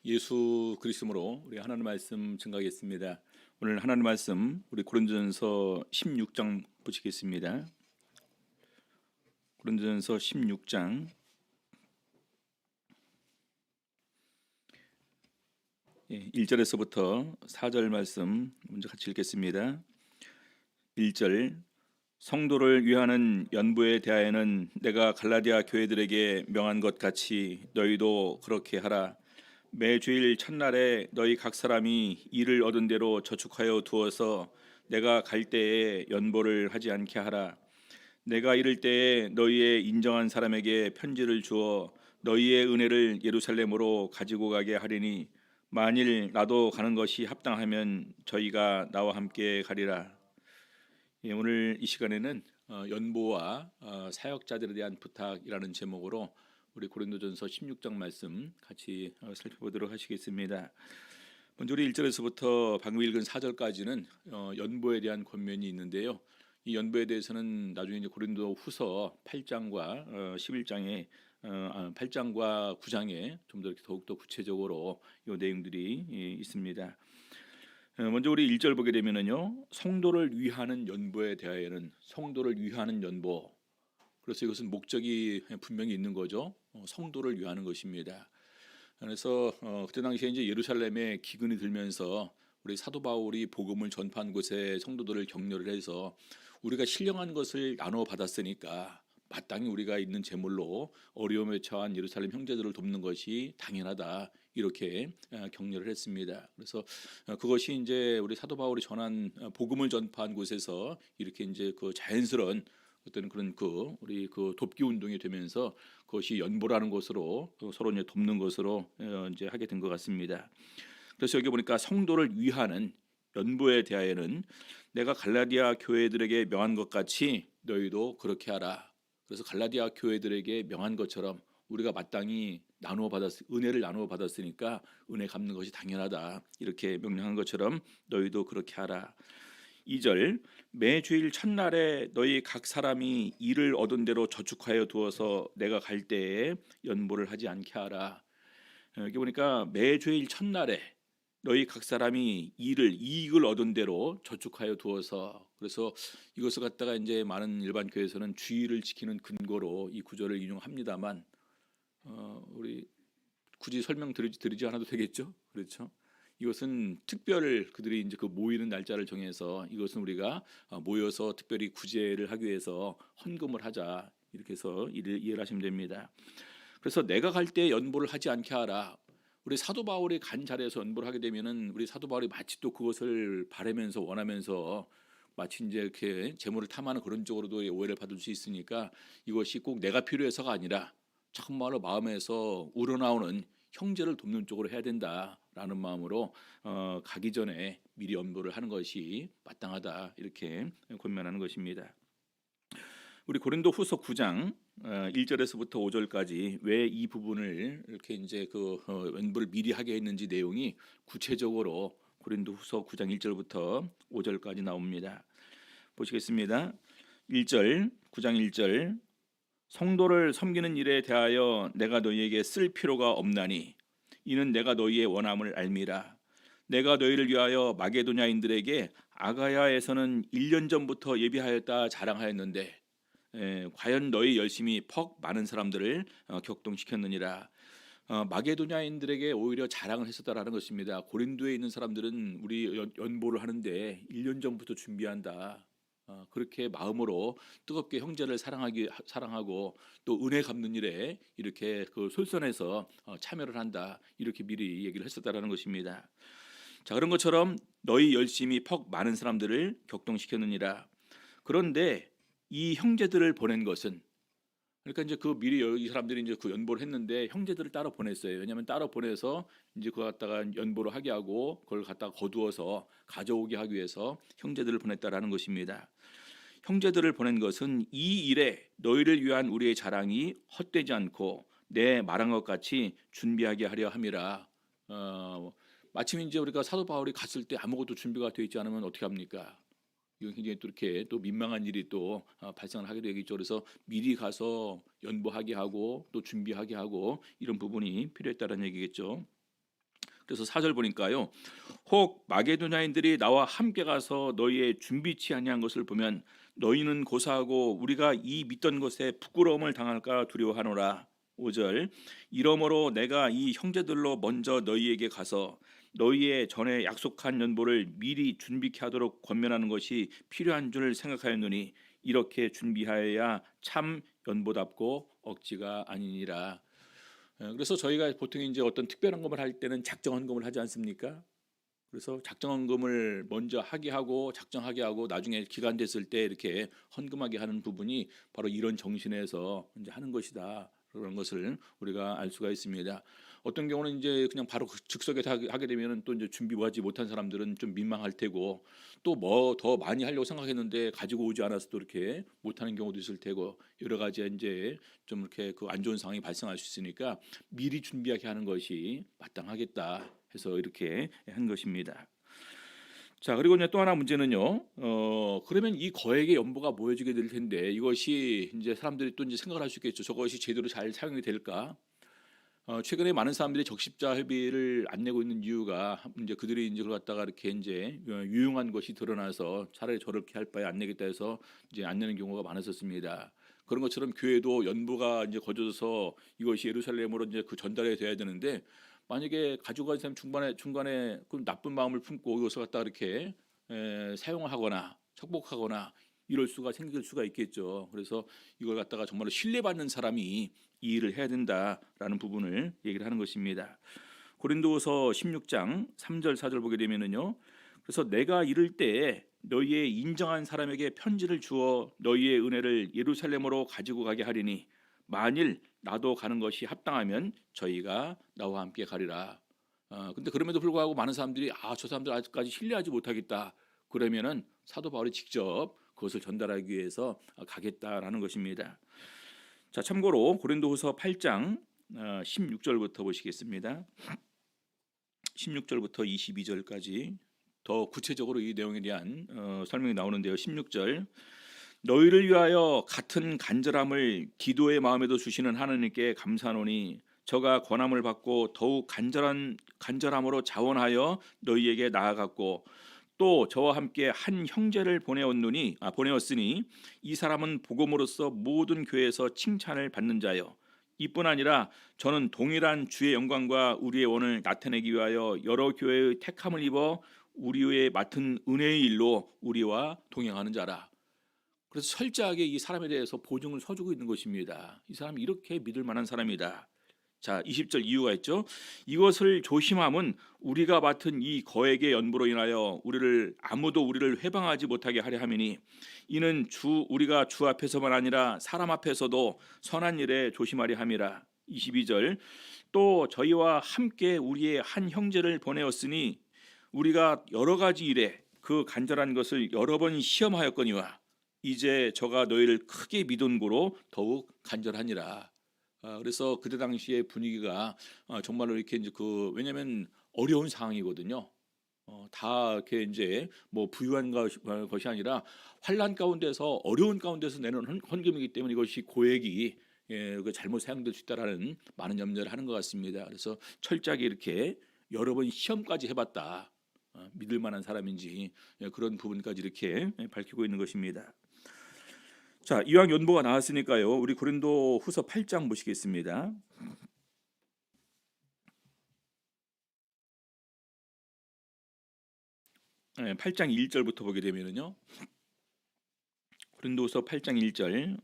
예수 그리스도로 우리 하나님 말씀 증가하겠습니다. 오늘 하나님 말씀 우리 고린도전서 16장 보시겠습니다. 고린도전서 16장 1절에서부터 4절 말씀 먼저 같이 읽겠습니다. 1절 성도를 위하는 연보에 대하여는 내가 갈라디아 교회들에게 명한 것 같이 너희도 그렇게 하라. 매 주일 첫날에 너희 각 사람이 일을 얻은 대로 저축하여 두어서 내가 갈 때에 연보를 하지 않게 하라. 내가 이를 때에 너희의 인정한 사람에게 편지를 주어 너희의 은혜를 예루살렘으로 가지고 가게 하리니 만일 나도 가는 것이 합당하면 저희가 나와 함께 가리라. 오늘 이 시간에는 연보와 사역자들에 대한 부탁이라는 제목으로 우리 고린도전서 16장 말씀 같이 살펴보도록 하시겠습니다. 먼저 우리 1절에서부터 방금 읽은 4절까지는 연보에 대한 권면이 있는데요. 이 연보에 대해서는 나중에 이제 고린도 후서 8장과 11장에 8장과 9장에 좀 더 더욱더 구체적으로 이 내용들이 있습니다. 먼저 우리 1절 보게 되면은요. 성도를 위하는 연보에 대하여는 성도를 위하는 연보. 그래서 이것은 목적이 분명히 있는 거죠. 성도를 위하는 것입니다. 그래서 그때 당시에 이제 예루살렘에 기근이 들면서 우리 사도 바울이 복음을 전파한 곳에 성도들을 격려를 해서 우리가 신령한 것을 나눠 받았으니까 마땅히 우리가 있는 재물로 어려움에 처한 예루살렘 형제들을 돕는 것이 당연하다 이렇게 격려를 했습니다. 그래서 그것이 이제 우리 사도 바울이 전한 복음을 전파한 곳에서 이렇게 이제 그 자연스러운 어떤 그런 우리 돕기 운동이 되면서 그것이 연보라는 것으로 서로 이제 돕는 것으로 이제 하게 된 것 같습니다. 그래서 여기 보니까 성도를 위하는 연보에 대하여는 내가 갈라디아 교회들에게 명한 것 같이 너희도 그렇게 하라. 그래서 갈라디아 교회들에게 명한 것처럼 우리가 마땅히 은혜를 나누어 받았으니까 은혜 갚는 것이 당연하다. 이렇게 명령한 것처럼 너희도 그렇게 하라. 2절 매 주일 첫날에 너희 각 사람이 일을 얻은 대로 저축하여 두어서 내가 갈 때에 연보를 하지 않게 하라. 여기 보니까 매 주일 첫날에 너희 각 사람이 이익을 얻은 대로 저축하여 두어서 그래서 이것을 갖다가 이제 많은 일반 교회에서는 주의를 지키는 근거로 이 구절을 인용합니다만 우리 굳이 설명드리지 않아도 되겠죠? 그렇죠? 이것은 그들이 이제 그 모이는 날짜를 정해서 이것은 우리가 모여서 특별히 구제를 하기 위해서 헌금을 하자 이렇게 해서 이해를 하시면 됩니다. 그래서 내가 갈 때 연보를 하지 않게 하라. 우리 사도 바울이 간 자리에서 연보를 하게 되면은 우리 사도 바울이 마치 또 그것을 바라면서 원하면서 마치 이제 이렇게 재물을 탐하는 그런 쪽으로도 오해를 받을 수 있으니까 이것이 꼭 내가 필요해서가 아니라 정말로 마음에서 우러나오는 형제를 돕는 쪽으로 해야 된다라는 마음으로 가기 전에 미리 연보를 하는 것이 마땅하다 이렇게 권면하는 것입니다. 우리 고린도 후서 9장 1절에서부터 5절까지 왜 이 부분을 이렇게 이제 연보를 미리 하게 했는지 내용이 구체적으로 고린도 후서 9장 1절부터 5절까지 나옵니다. 보시겠습니다. 1절 9장 1절 성도를 섬기는 일에 대하여 내가 너희에게 쓸 필요가 없나니 이는 내가 너희의 원함을 알미라. 내가 너희를 위하여 마게도냐인들에게 아가야에서는 1년 전부터 예비하였다 자랑하였는데 과연 너희 열심히 퍽 많은 사람들을 격동시켰느니라. 마게도냐인들에게 오히려 자랑을 했었다라는 것입니다. 고린도에 있는 사람들은 우리 연보를 하는데 1년 전부터 준비한다. 그렇게 마음으로 뜨겁게 형제를 사랑하고 또 은혜 갚는 일에 이렇게 솔선해서 참여를 한다. 이렇게 미리 얘기를 했었다라는 것입니다. 자, 그런 것처럼 너희 열심히 퍽 많은 사람들을 격동시켰느니라. 그런데 이 형제들을 보낸 것은 그러니까 이제 미리 이 사람들이 이제 연보를 했는데 형제들을 따로 보냈어요. 왜냐하면 따로 보내서 이제 그거 갖다가 연보를 하게 하고 그걸 갖다가 거두어서 가져오게 하기 위해서 형제들을 보냈다라는 것입니다. 형제들을 보낸 것은 이 일에 너희를 위한 우리의 자랑이 헛되지 않고 내 말한 것 같이 준비하게 하려 함이라. 마침 이제 우리가 사도 바울이 갔을 때 아무것도 준비가 되어 있지 않으면 어떻게 합니까? 이건 굉장히 또 이렇게 또 민망한 일이 또 발생을 하게 되겠죠. 그래서 미리 가서 연보하게 하고 또 준비하게 하고 이런 부분이 필요했다는 얘기겠죠. 그래서 4절 보니까요. 혹 마게도냐인들이 나와 함께 가서 너희의 준비치 아니한 것을 보면 너희는 고사하고 우리가 이 믿던 것에 부끄러움을 당할까 두려워하노라. 5절 이러므로 내가 이 형제들로 먼저 너희에게 가서 너희의 전에 약속한 연보를 미리 준비케 하도록 권면하는 것이 필요한 줄 생각하였노니 이렇게 준비하여야 참 연보답고 억지가 아니니라. 그래서 저희가 보통 이제 어떤 특별한 것을 할 때는 작정 헌금을 하지 않습니까? 그래서 작정 헌금을 먼저 하게 하고 작정하게 하고 나중에 기간 됐을 때 이렇게 헌금하게 하는 부분이 바로 이런 정신에서 이제 하는 것이다. 그런 것을 우리가 알 수가 있습니다. 어떤 경우는 이제 그냥 바로 즉석에서 하게 되면은 또 이제 준비하지 못한 사람들은 좀 민망할 테고 또 뭐 더 많이 하려고 생각했는데 가지고 오지 않아서 또 이렇게 못하는 경우도 있을 테고 여러 가지 이제 좀 이렇게 그 안 좋은 상황이 발생할 수 있으니까 미리 준비하게 하는 것이 마땅하겠다 해서 이렇게 한 것입니다. 자, 그리고 이제 또 하나 문제는요. 그러면 이 거액의 연보가 모여지게 될 텐데 이것이 이제 사람들이 또 이제 생각을 할 수 있겠죠. 저것이 제대로 잘 사용이 될까? 최근에 많은 사람들이 적십자 회비를 안 내고 있는 이유가 이제 그들이 이제 그걸 갖다가 이렇게 이제 유용한 것이 드러나서 차라리 저렇게 할 바에 안 내겠다 해서 이제 안 내는 경우가 많았었습니다. 그런 것처럼 교회도 연보가 이제 거둬서 이것이 예루살렘으로 이제 그 전달이 돼야 되는데 만약에 가지고 간 사람 중간에 그 나쁜 마음을 품고 이것을 갖다 이렇게 사용하거나 착복하거나 이럴 수가 생길 수가 있겠죠. 그래서 이걸 갖다가 정말로 신뢰받는 사람이 이 일을 해야 된다라는 부분을 얘기를 하는 것입니다. 고린도후서 16장 3절 4절 보게 되면은요. 그래서 내가 이를 때에 너희의 인정한 사람에게 편지를 주어 너희의 은혜를 예루살렘으로 가지고 가게 하리니 만일 나도 가는 것이 합당하면 저희가 나와 함께 가리라. 근데 그럼에도 불구하고 많은 사람들이 저 사람들 아직까지 신뢰하지 못하겠다. 그러면은 사도 바울이 직접 그것을 전달하기 위해서 가겠다라는 것입니다. 자, 참고로 고린도후서 8장 16절부터 보시겠습니다. 16절부터 22절까지 더 구체적으로 이 내용에 대한 설명이 나오는데요. 16절 너희를 위하여 같은 간절함을 기도의 마음에도 주시는 하나님께 감사하노니 저가 권함을 받고 더욱 간절함으로 자원하여 너희에게 나아갔고 또 저와 함께 한 형제를 보내었으니 이 사람은 복음으로써 모든 교회에서 칭찬을 받는 자요 이뿐 아니라 저는 동일한 주의 영광과 우리의 원을 나타내기 위하여 여러 교회의 택함을 입어 우리의 맡은 은혜의 일로 우리와 동행하는 자라. 그래서 철저하게 이 사람에 대해서 보증을 서주고 있는 것입니다. 이 사람이 이렇게 믿을 만한 사람이다. 자, 20절 이유가 있죠. 이것을 조심함은 우리가 맡은 이 거액의 연보로 인하여 아무도 우리를 회방하지 못하게 하려 함이니 이는 우리가 주 앞에서만 아니라 사람 앞에서도 선한 일에 조심하려 함이라. 22절 또 저희와 함께 우리의 한 형제를 보내었으니 우리가 여러 가지 일에 그 간절한 것을 여러 번 시험하였거니와 이제 저가 너희를 크게 믿은 고로 더욱 간절하니라. 그래서 그때 당시의 분위기가 정말로 이렇게 이제 왜냐하면 어려운 상황이거든요. 다 이렇게 이제 뭐 부유한 것이 아니라 환란 가운데서 어려운 가운데서 내는 헌금이기 때문에 이것이 고액이 잘못 사용될 수 있다라는 많은 염려를 하는 것 같습니다. 그래서 철저하게 이렇게 여러 번 시험까지 해봤다. 믿을 만한 사람인지 그런 부분까지 이렇게 밝히고 있는 것입니다. 자, 이왕 연보가 나왔으니까요. 우리 고린도 후서 8장 보시겠습니다. 8장 1절부터 보게 되면은요. 고린도후서 8장 1절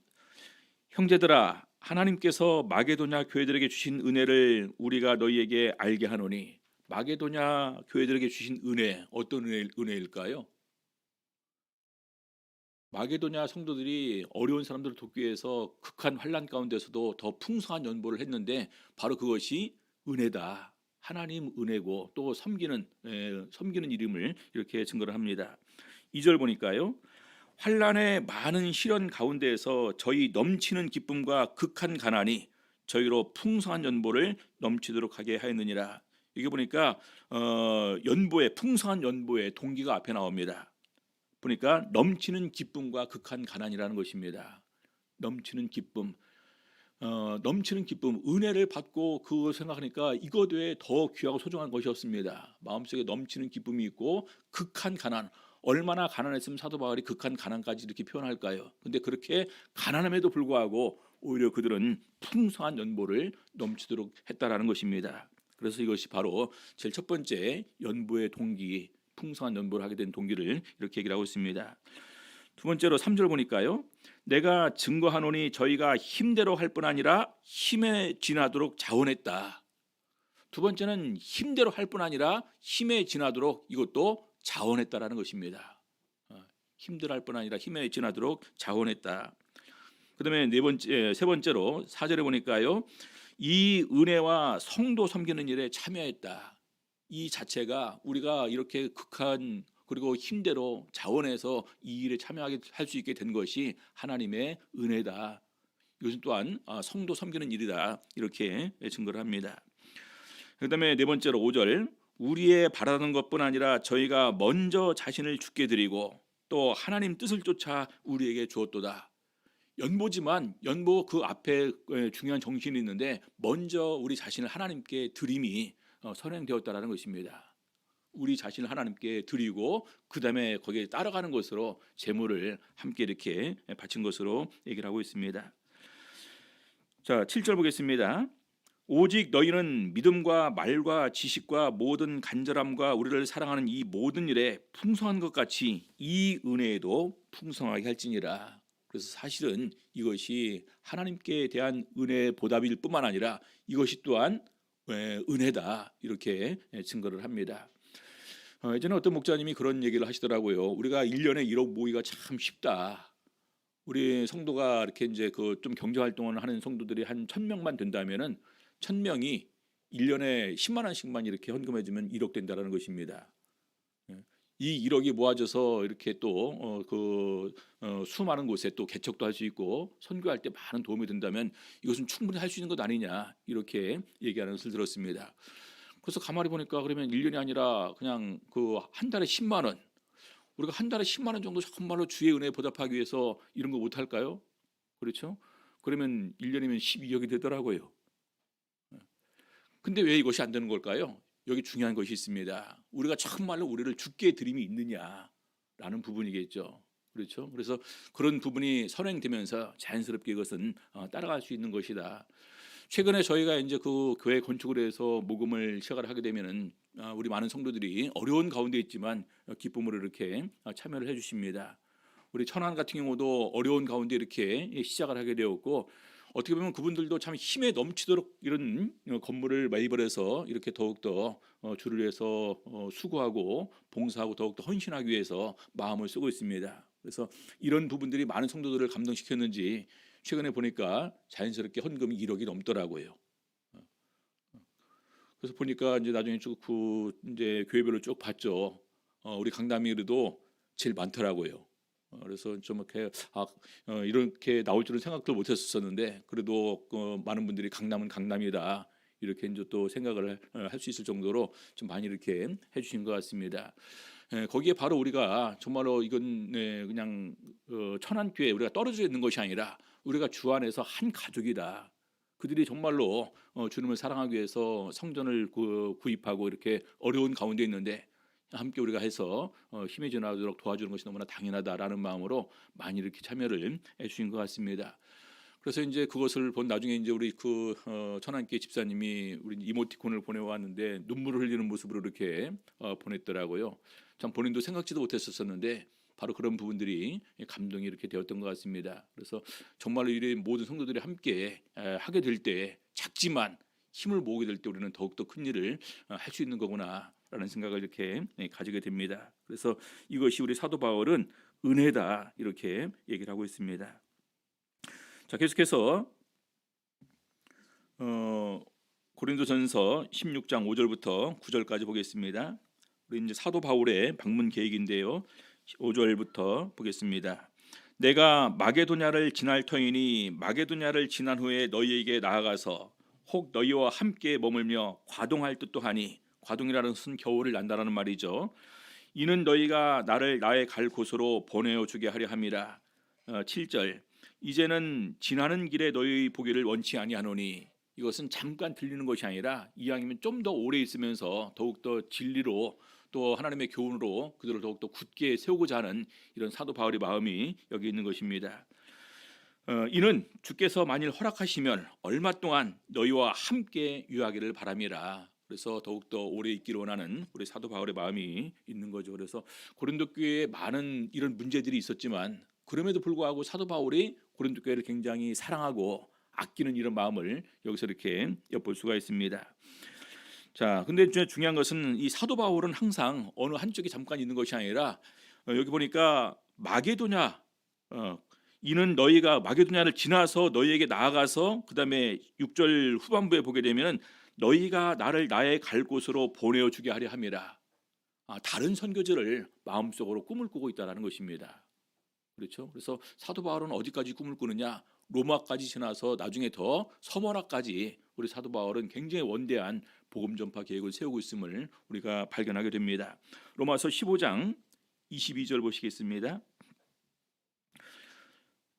형제들아 하나님께서 마게도냐 교회들에게 주신 은혜를 우리가 너희에게 알게 하노니 마게도냐 교회들에게 주신 은혜 어떤 은혜일까요? 마게도냐 성도들이 어려운 사람들을 돕기 위해서 극한 환난 가운데서도 더 풍성한 연보를 했는데 바로 그것이 은혜다. 하나님 은혜고 또 섬기는 이름을 이렇게 증거를 합니다. 2절 보니까요. 환난의 많은 시련 가운데에서 저희 넘치는 기쁨과 극한 가난이 저희로 풍성한 연보를 넘치도록 하게 하였느니라. 이게 보니까 풍성한 연보의 동기가 앞에 나옵니다. 보니까 넘치는 기쁨과 극한 가난이라는 것입니다. 넘치는 기쁨. 넘치는 기쁨, 은혜를 받고 그걸 생각하니까 이것 외에 더 귀하고 소중한 것이 없습니다. 마음속에 넘치는 기쁨이 있고 극한 가난, 얼마나 가난했으면 사도 바울이 극한 가난까지 이렇게 표현할까요? 근데 그렇게 가난함에도 불구하고 오히려 그들은 풍성한 연보를 넘치도록 했다라는 것입니다. 그래서 이것이 바로 제일 첫 번째 연보의 동기, 풍성한 연보를 하게 된 동기를 이렇게 얘기를 하고 있습니다. 두 번째로 3절 보니까요. 내가 증거하노니 저희가 힘대로 할 뿐 아니라 힘에 지나도록 자원했다. 두 번째는 힘대로 할 뿐 아니라 힘에 지나도록 이것도 자원했다라는 것입니다. 힘대로 할 뿐 아니라 힘에 지나도록 자원했다. 그다음에 세 번째로 4절에 보니까요. 이 은혜와 성도 섬기는 일에 참여했다. 이 자체가 우리가 이렇게 극한 그리고 힘대로 자원해서 이 일에 참여하게 할 수 있게 된 것이 하나님의 은혜다. 이것은 또한 성도 섬기는 일이다. 이렇게 증거를 합니다. 그다음에 네 번째로 5절 우리의 바라는 것뿐 아니라 저희가 먼저 자신을 주께 드리고 또 하나님 뜻을 쫓아 우리에게 주었도다. 연보지만 연보 그 앞에 중요한 정신이 있는데 먼저 우리 자신을 하나님께 드림이 선행되었다라는 것입니다. 우리 자신을 하나님께 드리고 그 다음에 거기에 따라가는 것으로 재물을 함께 이렇게 바친 것으로 얘기를 하고 있습니다. 자, 7절 보겠습니다. 오직 너희는 믿음과 말과 지식과 모든 간절함과 우리를 사랑하는 이 모든 일에 풍성한 것 같이 이 은혜에도 풍성하게 할지니라. 그래서 사실은 이것이 하나님께 대한 은혜의 보답일 뿐만 아니라 이것이 또한 은혜다 이렇게 증거를 합니다. 예전에 어떤 목사님이 그런 얘기를 하시더라고요. 우리가 1년에 1억 모이기가 참 쉽다. 우리 성도가 이렇게 이제 그 좀 경제 활동을 하는 성도들이 한 1,000명만 된다면은 1,000명이 1년에 10만 원씩만 이렇게 헌금해 주면 1억 된다라는 것입니다. 이 1억이 모아져서 이렇게 또 수많은 곳에 또 개척도 할 수 있고 선교할 때 많은 도움이 된다면 이것은 충분히 할 수 있는 것 아니냐 이렇게 얘기하는 것을 들었습니다. 그래서 가만히 보니까 그러면 1년이 아니라 그냥 그 한 달에 10만 원 우리가 한 달에 10만 원 정도 정말로 주의 은혜에 보답하기 위해서 이런 거 못 할까요? 그렇죠? 그러면 1년이면 12억이 되더라고요. 근데 왜 이것이 안 되는 걸까요? 여기 중요한 것이 있습니다. 우리가 정말로 우리를 주께 드림이 있느냐라는 부분이겠죠. 그렇죠? 그래서 그런 부분이 선행되면서 자연스럽게 이것은 따라갈 수 있는 것이다. 최근에 저희가 이제 그 교회 건축을 해서 모금을 시작을 하게 되면은 우리 많은 성도들이 어려운 가운데 있지만 기쁨으로 이렇게 참여를 해주십니다. 우리 천안 같은 경우도 어려운 가운데 이렇게 시작을 하게 되었고 어떻게 보면 그분들도 참 힘에 넘치도록 이런 건물을 매입을 해서 이렇게 더욱더 주를 위해서 수고하고 봉사하고 더욱더 헌신하기 위해서 마음을 쓰고 있습니다. 그래서 이런 부분들이 많은 성도들을 감동시켰는지 최근에 보니까 자연스럽게 헌금이 1억이 넘더라고요. 그래서 보니까 이제 나중에 쭉 이제 교회별로 쭉 봤죠. 우리 강남이도 제일 많더라고요. 그래서 좀 이렇게 이렇게 나올 줄은 생각도 못했었는데 그래도 많은 분들이 강남은 강남이다 이렇게 이제 또 생각을 할 수 있을 정도로 좀 많이 이렇게 해주신 것 같습니다. 거기에 바로 우리가 정말로 이건 그냥 천안교회 우리가 떨어져 있는 것이 아니라 우리가 주 안에서 한 가족이다. 그들이 정말로 주님을 사랑하기 위해서 성전을 구입하고 이렇게 어려운 가운데 있는데 함께 우리가 해서 힘이 전하도록 도와주는 것이 너무나 당연하다라는 마음으로 많이 이렇게 참여를 해주신 것 같습니다. 그래서 이제 그것을 본 나중에 이제 우리 천안교회 집사님이 우리 이모티콘을 보내왔는데 눈물을 흘리는 모습으로 이렇게 보냈더라고요. 참 본인도 생각지도 못했었는데 바로 그런 부분들이 감동이 이렇게 되었던 것 같습니다. 그래서 정말로 이 모든 성도들이 함께 하게 될 때 작지만 힘을 모으게 될 때 우리는 더욱더 큰 일을 할 수 있는 거구나라는 생각을 이렇게 가지게 됩니다. 그래서 이것이 우리 사도 바울은 은혜다 이렇게 얘기를 하고 있습니다. 자, 계속해서 고린도전서 16장 5절부터 9절까지 보겠습니다. 우리 이제 사도 바울의 방문 계획인데요. 5절부터 보겠습니다. 내가 마게도냐를 지날 터이니 마게도냐를 지난 후에 너희에게 나아가서 혹 너희와 함께 머물며 과동할 뜻도 하니 과동이라는 것은 겨울을 난다라는 말이죠. 이는 너희가 나를 나의 갈 곳으로 보내어 주게 하려 함이라. 7절 이제는 지나는 길에 너희 보기를 원치 아니하노니 이것은 잠깐 들리는 것이 아니라 이왕이면 좀 더 오래 있으면서 더욱더 진리로 또 하나님의 교훈으로 그들을 더욱더 굳게 세우고자 하는 이런 사도 바울의 마음이 여기 있는 것입니다. 이는 주께서 만일 허락하시면 얼마 동안 너희와 함께 유하기를 바람이라. 그래서 더욱더 오래 있기를 원하는 우리 사도 바울의 마음이 있는 거죠. 그래서 고린도 교회에 많은 이런 문제들이 있었지만 그럼에도 불구하고 사도 바울이 고린도 교회를 굉장히 사랑하고 아끼는 이런 마음을 여기서 이렇게 엿볼 수가 있습니다. 자, 근데 중요한 것은 이 사도 바울은 항상 어느 한쪽에 잠깐 있는 것이 아니라 여기 보니까 마게도냐, 이는 너희가 마게도냐를 지나서 너희에게 나아가서 그다음에 6절 후반부에 보게 되면 너희가 나를 나의 갈 곳으로 보내어 주게 하려 함이라. 다른 선교지를 마음속으로 꿈을 꾸고 있다는 것입니다. 그렇죠? 그래서 사도 바울은 어디까지 꿈을 꾸느냐? 로마까지 지나서 나중에 더 서머나까지 우리 사도 바울은 굉장히 원대한 복음 전파 계획을 세우고 있음을 우리가 발견하게 됩니다. 로마서 15장 22절 보시겠습니다.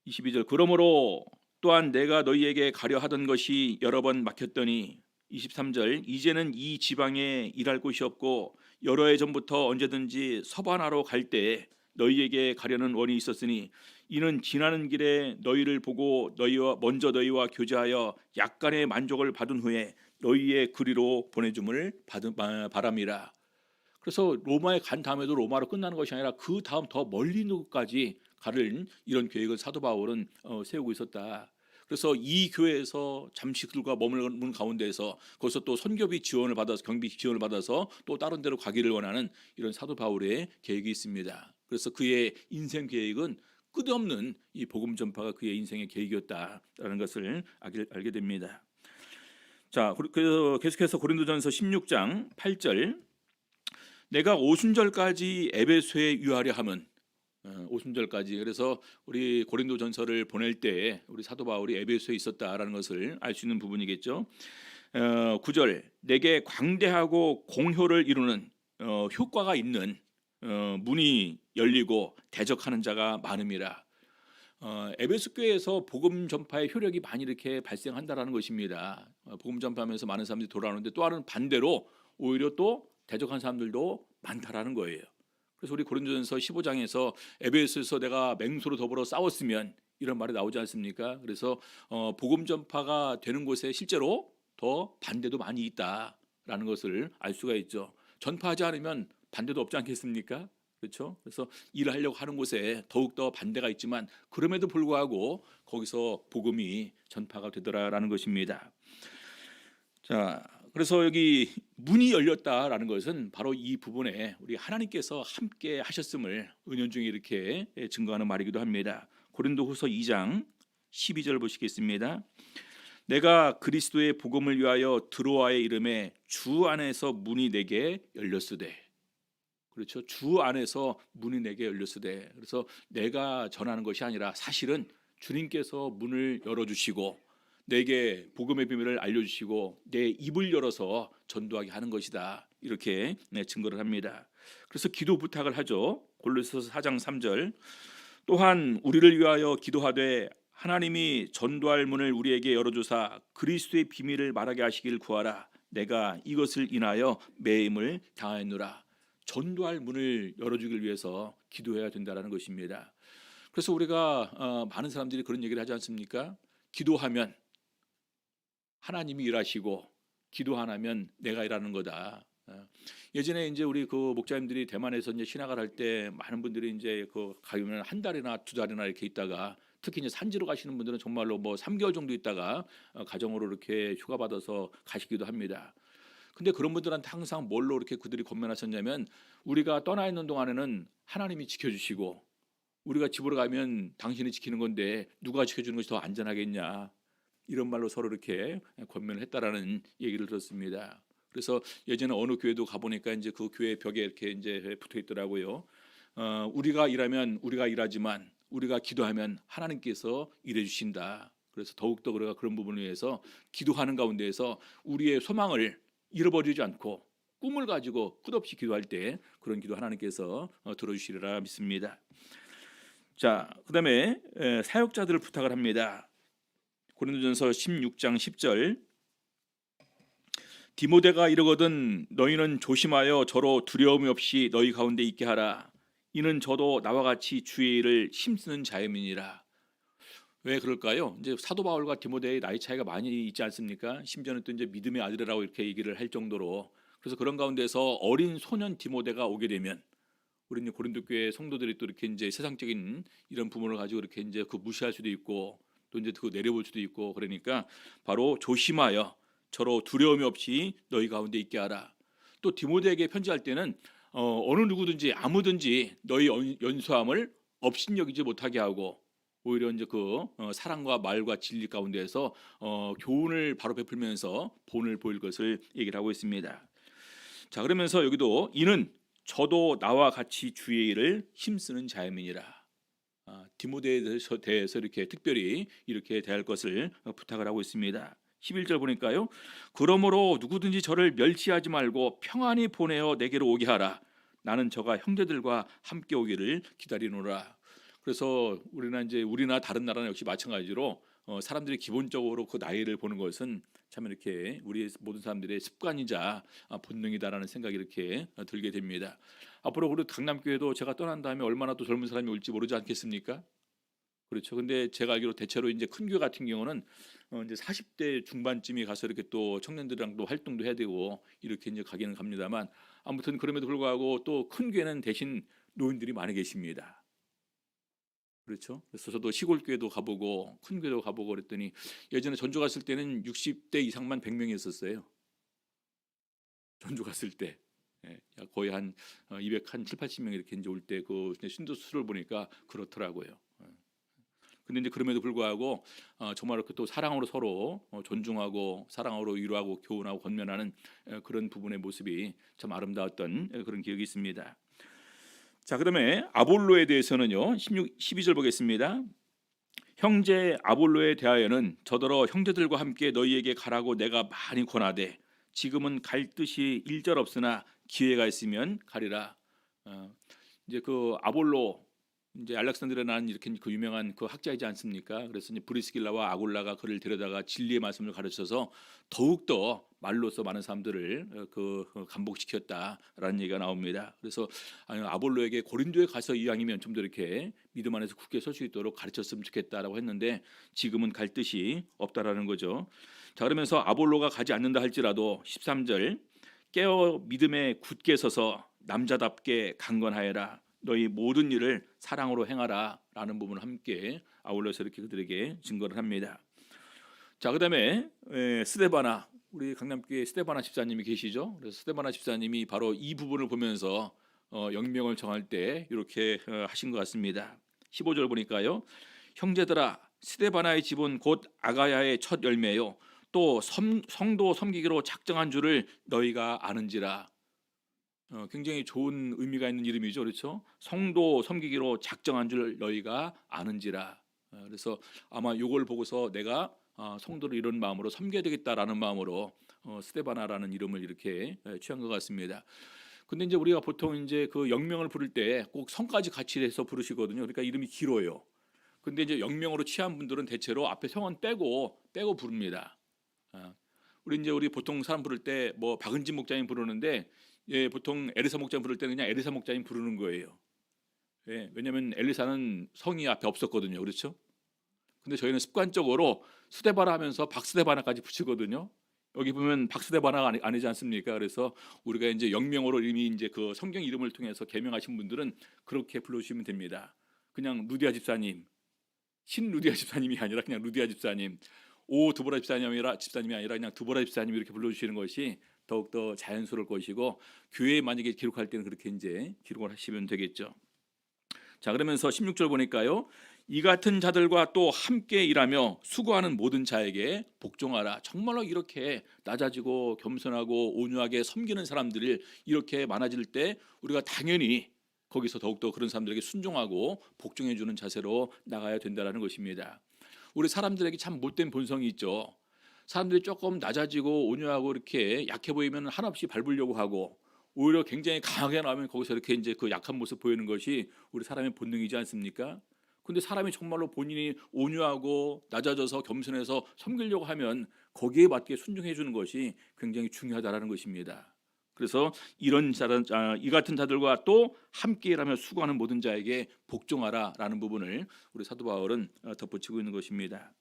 22절 그러므로 또한 내가 너희에게 가려 하던 것이 여러 번 막혔더니 23절 이제는 이 지방에 일할 곳이 없고 여러 해 전부터 언제든지 서바나로 갈 때에 너희에게 가려는 원이 있었으니 이는 지나는 길에 너희를 보고 먼저 너희와 교제하여 약간의 만족을 받은 후에 너희의 그리로 보내줌을 바람이라. 그래서 로마에 간 다음에도 로마로 끝나는 것이 아니라 그 다음 더 멀리 있는 곳까지 가는 이런 계획을 사도 바울은 세우고 있었다. 그래서 이 교회에서 잠시 그들과 머무는 가운데에서 거기서 또 선교비 지원을 받아서 경비 지원을 받아서 또 다른 데로 가기를 원하는 이런 사도 바울의 계획이 있습니다. 그래서 그의 인생 계획은 끝없는 이 복음 전파가 그의 인생의 계획이었다라는 것을 알게 됩니다. 자, 그래서 계속해서 고린도전서 16장 8절 내가 오순절까지 에베소에 유하려 함은 오순절까지. 그래서 우리 고린도전서를 보낼 때 우리 사도 바울이 에베소에 있었다라는 것을 알 수 있는 부분이겠죠. 9절 내게 광대하고 공효를 이루는 효과가 있는 문이 열리고 대적하는 자가 많음이라. 에베소 교회에서 복음 전파의 효력이 많이 이렇게 발생한다라는 것입니다. 복음 전파하면서 많은 사람들이 돌아오는데 또 하나는 반대로 오히려 또 대적한 사람들도 많다라는 거예요. 그래서 우리 고린도전서 15장에서 에베소에서 내가 맹수로 더불어 싸웠으면 이런 말이 나오지 않습니까? 그래서 복음 전파가 되는 곳에 실제로 더 반대도 많이 있다라는 것을 알 수가 있죠. 전파하지 않으면 반대도 없지 않겠습니까? 그렇죠? 그래서 일을 하려고 하는 곳에 더욱더 반대가 있지만 그럼에도 불구하고 거기서 복음이 전파가 되더라라는 것입니다. 자, 그래서 여기 문이 열렸다라는 것은 바로 이 부분에 우리 하나님께서 함께 하셨음을 은연중에 이렇게 증거하는 말이기도 합니다. 고린도후서 2장 12절 보시겠습니다. 내가 그리스도의 복음을 위하여 드로아의 이름에 주 안에서 문이 내게 열렸으되. 그렇죠. 주 안에서 문이 내게 열렸으되. 그래서 내가 전하는 것이 아니라 사실은 주님께서 문을 열어주시고 내게 복음의 비밀을 알려주시고 내 입을 열어서 전도하게 하는 것이다. 이렇게 증거를 합니다. 그래서 기도 부탁을 하죠. 골로새서 4장 3절 또한 우리를 위하여 기도하되 하나님이 전도할 문을 우리에게 열어주사 그리스도의 비밀을 말하게 하시길 구하라. 내가 이것을 인하여 매임을 당하였노라. 전도할 문을 열어주길 위해서 기도해야 된다는 것입니다. 그래서 우리가 많은 사람들이 그런 얘기를 하지 않습니까? 기도하면 하나님이 일하시고 기도 안 하면 내가 일하는 거다. 예전에 이제 우리 그 목자님들이 대만에서 이제 신학을 할 때 많은 분들이 이제 그 가면 한 달이나 두 달이나 이렇게 있다가 특히 이제 산지로 가시는 분들은 정말로 뭐 3개월 정도 있다가 가정으로 이렇게 휴가 받아서 가시기도 합니다. 근데 그런 분들한테 항상 뭘로 이렇게 그들이 권면하셨냐면 우리가 떠나 있는 동안에는 하나님이 지켜주시고 우리가 집으로 가면 당신이 지키는 건데 누가 지켜주는 것이 더 안전하겠냐. 이런 말로 서로 이렇게 권면을 했다라는 얘기를 들었습니다. 그래서 예전에 어느 교회도 가보니까 이제 그 교회 벽에 이렇게 이제 붙어 있더라고요. 우리가 일하면 우리가 일하지만 우리가 기도하면 하나님께서 일해 주신다. 그래서 더욱더 우리가 그런 부분을 위해서 기도하는 가운데에서 우리의 소망을 잃어버리지 않고 꿈을 가지고 끝없이 기도할 때 그런 기도 하나님께서 들어주시리라 믿습니다. 자, 그다음에 사역자들을 부탁을 합니다. 고린도전서 16장 10절 디모데가 이르거든 너희는 조심하여 저로 두려움이 없이 너희 가운데 있게 하라. 이는 저도 나와 같이 주의 일을 힘쓰는 자임이니라. 왜 그럴까요? 이제 사도 바울과 디모데의 나이 차이가 많이 있지 않습니까? 심지어는 또 이제 믿음의 아들이라고 이렇게 얘기를 할 정도로. 그래서 그런 가운데서 어린 소년 디모데가 오게 되면 우리 이제 고린도 교회 성도들이 또 이렇게 이제 세상적인 이런 부분을 가지고 이렇게 이제 그 무시할 수도 있고 또 이제 그 내려볼 수도 있고, 그러니까 바로 조심하여 저로 두려움이 없이 너희 가운데 있게 하라. 또 디모데에게 편지할 때는 어느 누구든지 아무든지 너희 연수함을 업신여기지 못하게 하고 오히려 이제 그 사랑과 말과 진리 가운데에서 교훈을 바로 베풀면서 본을 보일 것을 얘기를 하고 있습니다. 자, 그러면서 여기도 이는 저도 나와 같이 주의 일을 힘쓰는 자임이니라. 디모데에 대해서 이렇게 특별히 이렇게 대할 것을 부탁을 하고 있습니다. 11절 보니까요. 그러므로 누구든지 저를 멸시하지 말고 평안히 보내어 내게로 오게 하라. 나는 저가 형제들과 함께 오기를 기다리노라. 그래서 우리나 다른 나라는 역시 마찬가지로 사람들이 기본적으로 그 나이를 보는 것은 참 이렇게 우리 모든 사람들의 습관이자 본능이다라는 생각이 이렇게 들게 됩니다. 앞으로 우리 강남교회도 제가 떠난 다음에 얼마나 또 젊은 사람이 올지 모르지 않겠습니까? 그렇죠. 근데 제가 알기로 대체로 이제 큰 교회 같은 경우는 이제 40대 중반쯤에 가서 이렇게 또 청년들이랑도 활동도 해야 되고 이렇게 이제 가기는 갑니다만, 아무튼 그럼에도 불구하고 또 큰 교회는 대신 노인들이 많이 계십니다. 그렇죠. 그래서 저도 시골 교회도 가보고 큰 교회도 가보고 그랬더니 예전에 전주 갔을 때는 60대 이상만 100명이 있었어요. 전주 갔을 때. 예, 거의 한 7, 80명 이렇게 이제 올 때 그 신도 수를 보니까 그렇더라고요. 근데 이제 그럼에도 불구하고 정말 이렇게 또 사랑으로 서로 존중하고 사랑으로 위로하고 교훈하고 권면하는 그런 부분의 모습이 참 아름다웠던 그런 기억이 있습니다. 자, 그다음에 아볼로에 대해서는요. 12절 보겠습니다. 형제 아볼로에 대하여는 저더러 형제들과 함께 너희에게 가라고 내가 많이 권하되 지금은 갈 뜻이 일절없으나 기회가 있으면 가리라. 이제 그 아볼로, 이제 알렉산드리아는 이렇게 그 유명한 그 학자이지 않습니까? 그래서 이제 브리스길라와 아굴라가 그를 데려다가 진리의 말씀을 가르쳐서 더욱 더 말로서 많은 사람들을 감복시켰다라는 얘기가 나옵니다. 그래서 아볼로에게 고린도에 가서 이왕이면 좀 더 이렇게 믿음 안에서 굳게 설 수 있도록 가르쳤으면 좋겠다라고 했는데 지금은 갈 뜻이 없다라는 거죠. 자, 그러면서 아볼로가 가지 않는다 할지라도 13절 깨어 믿음에 굳게 서서 남자답게 강건하여라. 너희 모든 일을 사랑으로 행하라라는 부분을 함께 아울러서 이렇게 그들에게 증거를 합니다. 자, 그다음에 스데바나, 우리 강남교회 스데바나 집사님이 계시죠. 그래서 스데바나 집사님이 바로 이 부분을 보면서 영명을 정할 때 이렇게 하신 것 같습니다. 15절 보니까요. 형제들아, 스데바나의 집은 곧 아가야의 첫 열매요 또 성도 섬기기로 작정한 줄을 너희가 아는지라. 굉장히 좋은 의미가 있는 이름이죠, 그렇죠? 성도 섬기기로 작정한 줄 너희가 아는지라. 그래서 아마 이걸 보고서 내가 성도를 이런 마음으로 섬겨야 되겠다라는 마음으로 스데바나라는 이름을 이렇게 취한 것 같습니다. 근데 이제 우리가 보통 이제 그 영명을 부를 때 꼭 성까지 같이 해서 부르시거든요. 그러니까 이름이 길어요. 근데 이제 영명으로 취한 분들은 대체로 앞에 성은 빼고 부릅니다. 우리 보통 사람 부를 때 뭐 박은진 목자님 부르는데 보통 에리사 목자님 부를 때는 그냥 에리사 목자님 부르는 거예요. 왜냐하면 엘리사는 성이 앞에 없었거든요, 그렇죠? 근데 저희는 습관적으로 스데바나 하면서 박스데바나까지 붙이거든요. 여기 보면 박스데바나가 아니지 않습니까? 그래서 우리가 이제 영명으로 이미 이제 그 성경 이름을 통해서 개명하신 분들은 그렇게 불러주시면 됩니다. 그냥 루디아 집사님, 신 루디아 집사님이 아니라 그냥 루디아 집사님, 오 두보라 집사님이 아니라 그냥 두보라 집사님 이렇게 불러주시는 것이 더욱더 자연스러울 것이고, 교회에 만약에 기록할 때는 그렇게 이제 기록을 하시면 되겠죠. 자, 그러면서 16절 보니까요. 이 같은 자들과 또 함께 일하며 수고하는 모든 자에게 복종하라. 정말로 이렇게 낮아지고 겸손하고 온유하게 섬기는 사람들이 이렇게 많아질 때 우리가 당연히 거기서 더욱더 그런 사람들에게 순종하고 복종해 주는 자세로 나가야 된다는 것입니다. 우리 사람들에게 참 못된 본성이 있죠. 사람들이 조금 낮아지고 온유하고 이렇게 약해 보이면 한없이 밟으려고 하고, 오히려 굉장히 강하게 나오면 거기서 이렇게 이제 그 약한 모습 보이는 것이 우리 사람의 본능이지 않습니까? 근데 사람이 정말로 본인이 온유하고 낮아져서 겸손해서 섬기려고 하면 거기에 맞게 순종해 주는 것이 굉장히 중요하다라는 것입니다. 그래서 이 같은 자들과 또 함께 일하며 수고하는 모든 자에게 복종하라라는 부분을 우리 사도 바울은 덧붙이고 있는 것입니다.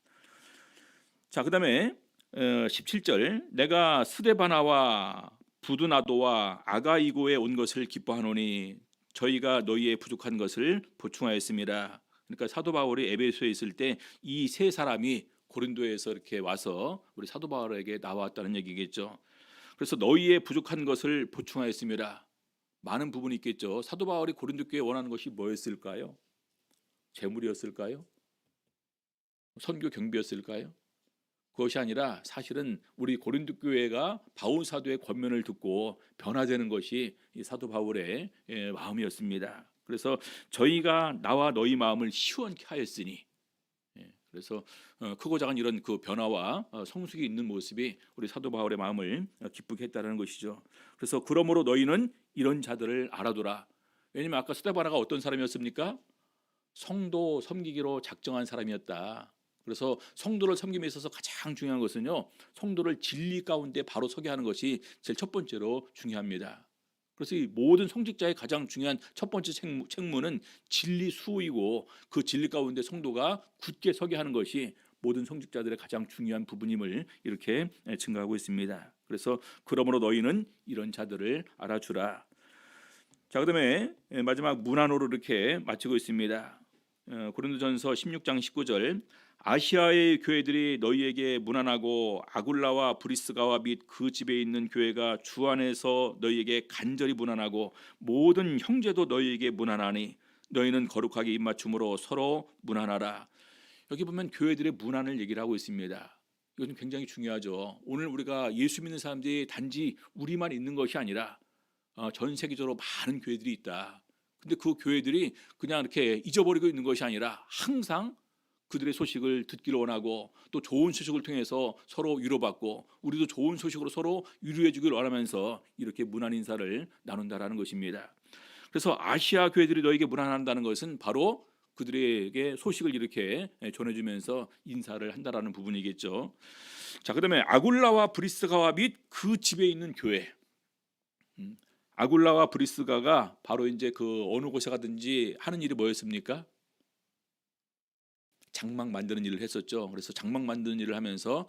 자, 그다음에 17절, 내가 스데바나와 부두나도와 아가이고에 온 것을 기뻐하노니 저희가 너희의 부족한 것을 보충하였습니다. 그러니까 사도 바울이 에베소에 있을 때 이 세 사람이 고린도에서 이렇게 와서 우리 사도 바울에게 나왔다는 얘기겠죠. 그래서 너희의 부족한 것을 보충하였습니다. 많은 부분이 있겠죠. 사도 바울이 고린도 교회에 원하는 것이 뭐였을까요? 재물이었을까요? 선교 경비였을까요? 그것이 아니라 사실은 우리 고린도 교회가 바울 사도의 권면을 듣고 변화되는 것이 이 사도 바울의 마음이었습니다. 그래서 저희가 나와 너희 마음을 시원케 하였으니, 그래서 크고 작은 이런 그 변화와 성숙이 있는 모습이 우리 사도 바울의 마음을 기쁘게 했다는 것이죠. 그래서 그러므로 너희는 이런 자들을 알아두라. 왜냐하면 아까 스데바나가 어떤 사람이었습니까? 성도 섬기기로 작정한 사람이었다. 그래서 성도를 섬김에 있어서 가장 중요한 것은요, 성도를 진리 가운데 바로 서게 하는 것이 제일 첫 번째로 중요합니다. 그래서 이 모든 성직자의 가장 중요한 첫 번째 책무는 진리 수호이고, 그 진리 가운데 성도가 굳게 서게 하는 것이 모든 성직자들의 가장 중요한 부분임을 이렇게 증거하고 있습니다. 그래서 그러므로 너희는 이런 자들을 알아주라. 자, 그다음에 마지막 문안으로 이렇게 마치고 있습니다. 고린도전서 16장 19절, 아시아의 교회들이 너희에게 문안하고 아굴라와 브리스가와 및 그 집에 있는 교회가 주 안에서 너희에게 간절히 문안하고 모든 형제도 너희에게 문안하니 너희는 거룩하게 입맞춤으로 서로 문안하라. 여기 보면 교회들의 문안을 얘기를 하고 있습니다. 이것은 굉장히 중요하죠. 오늘 우리가 예수 믿는 사람들이 단지 우리만 있는 것이 아니라 전 세계적으로 많은 교회들이 있다. 근데 그 교회들이 그냥 이렇게 잊어버리고 있는 것이 아니라 항상 그들의 소식을 듣기를 원하고, 또 좋은 소식을 통해서 서로 위로받고, 우리도 좋은 소식으로 서로 위로해 주기를 원하면서 이렇게 문안 인사를 나눈다라는 것입니다. 그래서 아시아 교회들이 너에게 문안한다는 것은 바로 그들에게 소식을 이렇게 전해주면서 인사를 한다라는 부분이겠죠. 자, 그다음에 아굴라와 브리스가와 및 그 집에 있는 교회. 아굴라와 브리스가가 바로 이제 그 어느 곳에 가든지 하는 일이 뭐였습니까? 장막 만드는 일을 했었죠. 그래서 장막 만드는 일을 하면서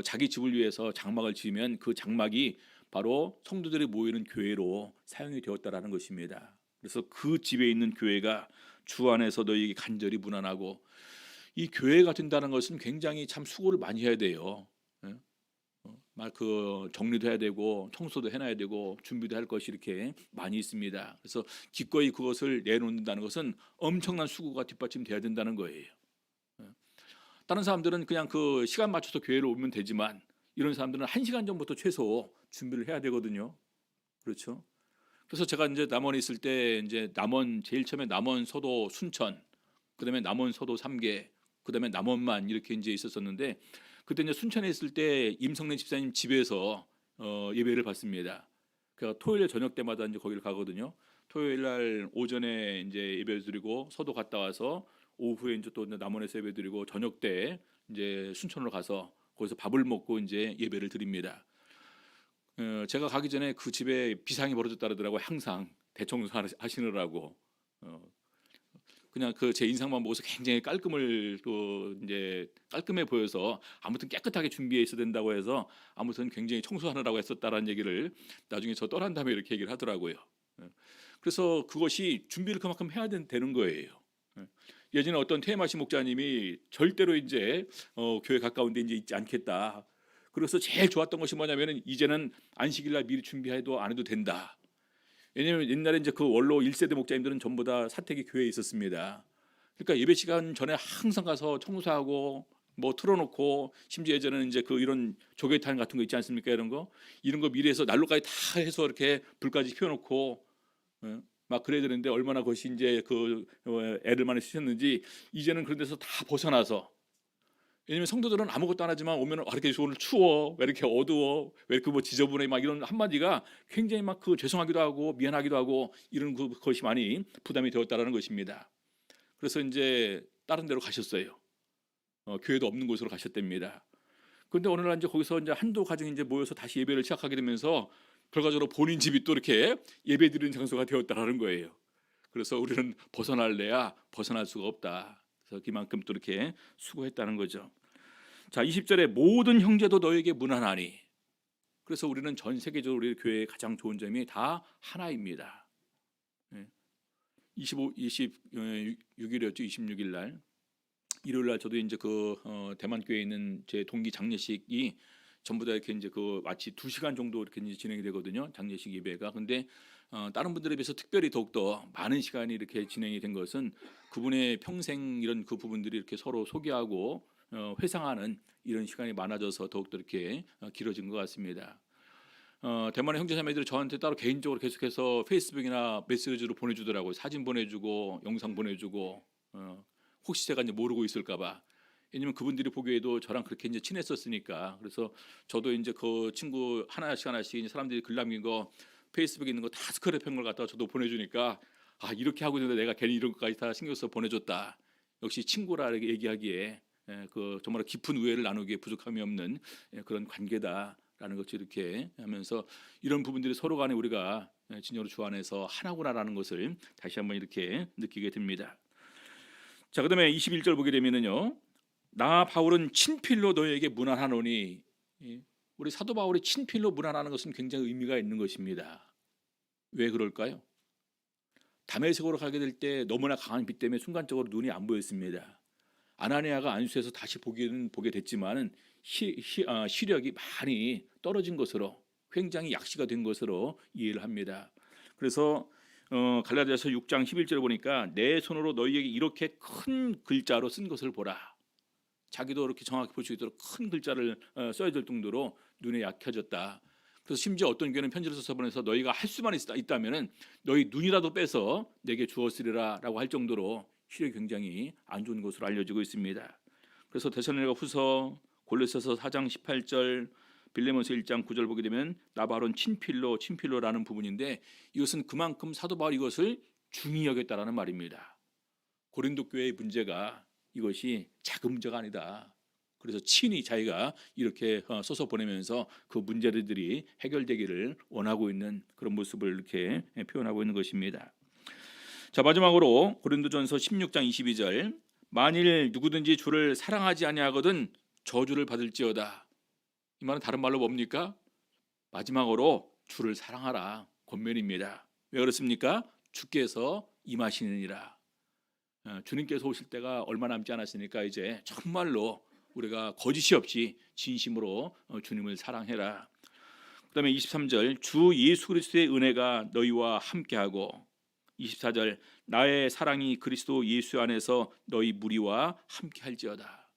자기 집을 위해서 장막을 지으면 그 장막이 바로 성도들이 모이는 교회로 사용이 되었다라는 것입니다. 그래서 그 집에 있는 교회가 주 안에서 너희에게 간절히 문안하고, 이 교회가 된다는 것은 굉장히 참 수고를 많이 해야 돼요. 막 그 정리도 해야 되고 청소도 해놔야 되고 준비도 할 것이 이렇게 많이 있습니다. 그래서 기꺼이 그것을 내놓는다는 것은 엄청난 수고가 뒷받침돼야 된다는 거예요. 다른 사람들은 그냥 그 시간 맞춰서 교회를 오면 되지만, 이런 사람들은 1시간 전부터 최소 준비를 해야 되거든요. 그렇죠? 그래서 제가 이제 남원에 있을 때 이제 남원 제일 처음에 남원, 서도, 순천, 그다음에 남원, 서도 3개, 그다음에 남원만 이렇게 이제 있었었는데, 그때 이제 순천에 있을 때 임성래 집사님 집에서 예배를 받습니다. 그러니까 토요일 저녁 때마다 이제 거기를 가거든요. 토요일 날 오전에 이제 예배 드리고 서도 갔다 와서 오후에 이제 또 남원에서 예배 드리고 저녁 때 이제 순천으로 가서 거기서 밥을 먹고 이제 예배를 드립니다. 제가 가기 전에 그 집에 비상이 벌어졌다 그러더라고요. 항상 대청소 하시느라고. 그냥 그 제 인상만 보고서 굉장히 이제 깔끔해 보여서 아무튼 깨끗하게 준비해 있어야 된다고 해서 아무튼 굉장히 청소하느라고 했었다라는 얘기를 나중에 저 떠난 다음에 이렇게 얘기를 하더라고요. 그래서 그것이 준비를 그만큼 해야 되는 거예요. 예전에 어떤 테마시 목사님이 절대로 이제 교회 가까운 데 이제 있지 않겠다. 그래서 제일 좋았던 것이 뭐냐면은 이제는 안식일 날 미리 준비해도 안 해도 된다. 왜냐하면 옛날에 이제 그 원로 1세대 목자님들은 전부 다 사택이 교회에 있었습니다. 그러니까 예배 시간 전에 항상 가서 청소하고 뭐 틀어놓고, 심지어 예전에는 이제 그 이런 조개탄 같은 거 있지 않습니까? 이런 거 미리 해서 난로까지 다 해서 이렇게 불까지 피워놓고 막 그래야 되는데, 얼마나 그것이 이제 그 애를 많이 쓰셨는지 이제는 그런 데서 다 벗어나서. 왜냐면 성도들은 아무것도 안 하지만 오면 이렇게 오늘 추워, 왜 이렇게 어두워, 왜 이렇게 뭐 지저분해, 막 이런 한마디가 굉장히 막 그 죄송하기도 하고 미안하기도 하고 이런 그것이 많이 부담이 되었다라는 것입니다. 그래서 이제 다른 데로 가셨어요. 교회도 없는 곳으로 가셨답니다. 그런데 어느 날 이제 거기서 이제 한두 가정이 이제 모여서 다시 예배를 시작하게 되면서 결과적으로 본인 집이 또 이렇게 예배드리는 장소가 되었다라는 거예요. 그래서 우리는 벗어날래야 벗어날 수가 없다. 그래서 그만큼 또 이렇게 수고했다는 거죠. 자, 20절에 모든 형제도 너에게 문안하니. 그래서 우리는 전 세계적으로 우리 교회의 가장 좋은 점이 다 하나입니다. 26일이었죠. 26일 날 일요일 날 저도 이제 대만 교회에 있는 제 동기 장례식이 전부 다 이렇게 이제 마치 2시간 정도 이렇게 이제 진행이 되거든요. 장례식 예배가. 근데 다른 분들에 비해서 특별히 더욱더 많은 시간이 이렇게 진행이 된 것은 그분의 평생 이런 그 부분들이 이렇게 서로 소개하고 회상하는 이런 시간이 많아져서 더욱더 이렇게 길어진 것 같습니다. 대만의 형제자매들이 저한테 따로 개인적으로 계속해서 페이스북이나 메시지로 보내주더라고요. 사진 보내주고 영상 보내주고 혹시 제가 이제 모르고 있을까봐. 왜냐면 그분들이 보기에도 저랑 그렇게 이제 친했었으니까. 그래서 저도 이제 그 친구 하나씩 이제 사람들이 글 남긴 거 페이스북에 있는 거 다 스크랩한 걸 갖다가 저도 보내주니까 이렇게 하고 있는데 내가 괜히 이런 것까지 다 신경 써서 보내줬다. 역시 친구라 이렇게 얘기하기에 정말 깊은 우애를 나누기에 부족함이 없는 그런 관계다라는 것을 이렇게 하면서 이런 부분들이 서로 간에 우리가 진정으로 주 안에서 하나구나라는 것을 다시 한번 이렇게 느끼게 됩니다. 자, 그다음에 21절 보게 되면은요. 나 바울은 친필로 너에게 문안하노니. 우리 사도 바울이 친필로 문안하는 것은 굉장히 의미가 있는 것입니다. 왜 그럴까요? 다메섹으로 가게 될 때 너무나 강한 빛 때문에 순간적으로 눈이 안 보였습니다. 아나니아가 안수해서 다시 보게 됐지만은 시력이 많이 떨어진 것으로 굉장히 약시가 된 것으로 이해를 합니다. 그래서 갈라디아서 6장 11절을 보니까 내 손으로 너희에게 이렇게 큰 글자로 쓴 것을 보라. 자기도 이렇게 정확히 볼 수 있도록 큰 글자를 써야 될 정도로 눈에 약해졌다. 그래서 심지어 어떤 교회는 편지를 써서 보내서 너희가 할 수만 있다면은 너희 눈이라도 빼서 내게 주었으리라라고 할 정도로 시력이 굉장히 안 좋은 것으로 알려지고 있습니다. 그래서 데살로니가 후서, 골로새서 4장 18절, 빌레몬서 1장 9절 보게 되면 나 바울은 친필로라는 부분인데 이것은 그만큼 사도 바울이 이것을 중히 여겼다라는 말입니다. 고린도 교회의 문제가 이것이 작은 문제가 아니다. 그래서 친히 자기가 이렇게 써서 보내면서 그 문제들이 해결되기를 원하고 있는 그런 모습을 이렇게 표현하고 있는 것입니다. 자, 마지막으로 고린도전서 16장 22절 만일 누구든지 주를 사랑하지 아니하거든 저주를 받을지어다. 이 말은 다른 말로 뭡니까? 마지막으로 주를 사랑하라 권면입니다. 왜 그렇습니까? 주께서 임하시느니라. 주님께서 오실 때가 얼마 남지 않았으니까 이제 정말로 우리가 거짓이 없이 진심으로 주님을 사랑해라. 그다음에 23절 주 예수 그리스도의 은혜가 너희와 함께하고 24절 나의 사랑이 그리스도 예수 안에서 너희 무리와 함께할지어다.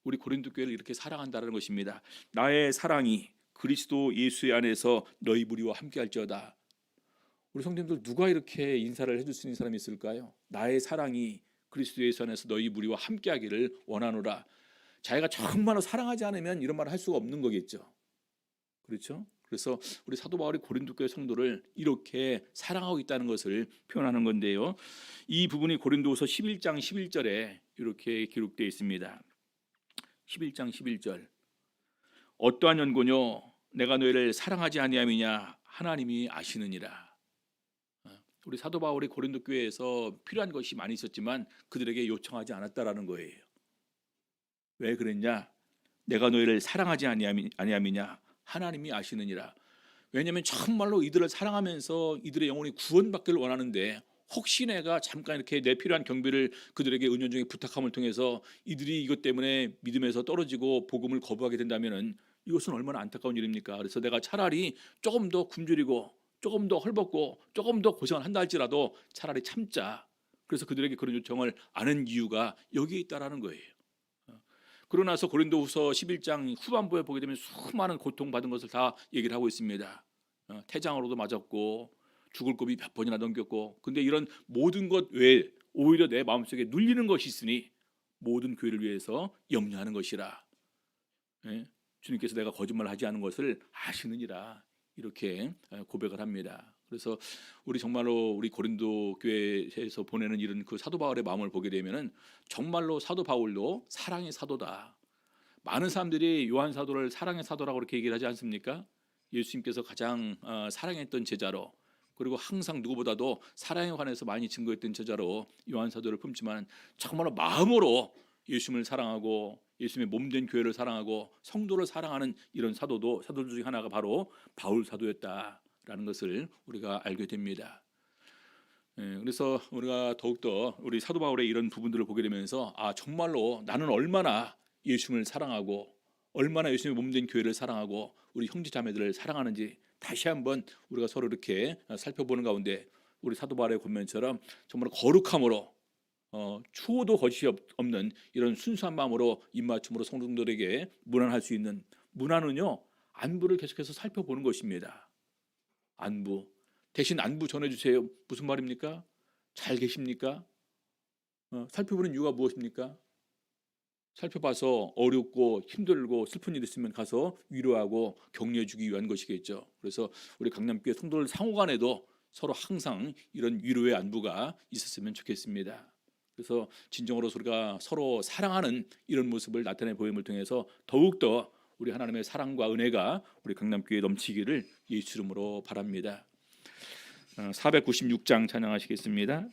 우리 고린도 교회를 이렇게 사랑한다는 것입니다. 나의 사랑이 그리스도 예수 안에서 너희 무리와 함께할지어다. 우리 성도님들 누가 이렇게 인사를 해줄 수 있는 사람이 있을까요? 나의 사랑이 그리스도 예수 안에서 너희 무리와 함께하기를 원하노라. 자기가 정말로 사랑하지 않으면 이런 말을 할 수가 없는 거겠죠. 그렇죠? 그래서 우리 사도 바울이 고린도 교회 성도를 이렇게 사랑하고 있다는 것을 표현하는 건데요. 이 부분이 고린도후서 11장 11절에 이렇게 기록되어 있습니다. 11장 11절 어떠한 연고뇨 내가 너희를 사랑하지 아니함이냐 하나님이 아시느니라. 우리 사도 바울이 고린도 교회에서 필요한 것이 많이 있었지만 그들에게 요청하지 않았다라는 거예요. 왜 그랬냐? 내가 너희를 사랑하지 아니함이냐 하나님이 아시느니라. 왜냐하면 정말로 이들을 사랑하면서 이들의 영혼이 구원받기를 원하는데 혹시 내가 잠깐 이렇게 내 필요한 경비를 그들에게 은연중에 부탁함을 통해서 이들이 이것 때문에 믿음에서 떨어지고 복음을 거부하게 된다면은 이것은 얼마나 안타까운 일입니까? 그래서 내가 차라리 조금 더 굶주리고 조금 더 헐벗고 조금 더 고생을 한다 할지라도 차라리 참자. 그래서 그들에게 그런 요청을 안 한 이유가 여기에 있다라는 거예요. 그러고 나서 고린도후서 11장 후반부에 보게 되면 수많은 고통받은 것을 다 얘기를 하고 있습니다. 태장으로도 맞았고 죽을 고비 몇 번이나 넘겼고 근데 이런 모든 것 외에 오히려 내 마음속에 눌리는 것이 있으니 모든 교회를 위해서 염려하는 것이라. 주님께서 내가 거짓말하지 않은 것을 아시느니라 이렇게 고백을 합니다. 그래서 우리 정말로 우리 고린도 교회에서 보내는 이런 그 사도 바울의 마음을 보게 되면은 정말로 사도 바울도 사랑의 사도다. 많은 사람들이 요한 사도를 사랑의 사도라고 그렇게 얘기를 하지 않습니까? 예수님께서 가장 사랑했던 제자로, 그리고 항상 누구보다도 사랑에 관해서 많이 증거했던 제자로 요한 사도를 품지만 정말로 마음으로 예수님을 사랑하고 예수님의 몸된 교회를 사랑하고 성도를 사랑하는 이런 사도들 중에 하나가 바로 바울 사도였다라는 것을 우리가 알게 됩니다. 그래서 우리가 더욱더 우리 사도 바울의 이런 부분들을 보게 되면서 정말로 나는 얼마나 예수님을 사랑하고 얼마나 예수님의 몸된 교회를 사랑하고 우리 형제 자매들을 사랑하는지 다시 한번 우리가 서로 이렇게 살펴보는 가운데 우리 사도 바울의 권면처럼 정말 거룩함으로 추호도 거짓이 없는 이런 순수한 마음으로 입맞춤으로 성도들에게 문안할 수 있는, 문안은요 안부를 계속해서 살펴보는 것입니다. 안부, 대신 안부 전해주세요. 무슨 말입니까? 잘 계십니까? 살펴보는 이유가 무엇입니까? 살펴봐서 어렵고 힘들고 슬픈 일 있으면 가서 위로하고 격려해주기 위한 것이겠죠. 그래서 우리 강남교회 성도들 상호간에도 서로 항상 이런 위로의 안부가 있었으면 좋겠습니다. 그래서 진정으로 우리가 서로 사랑하는 이런 모습을 나타내 보임을 통해서 더욱더 우리 하나님의 사랑과 은혜가 우리 강남교회에 넘치기를 예수 이름으로 바랍니다. 496장 찬양하시겠습니다.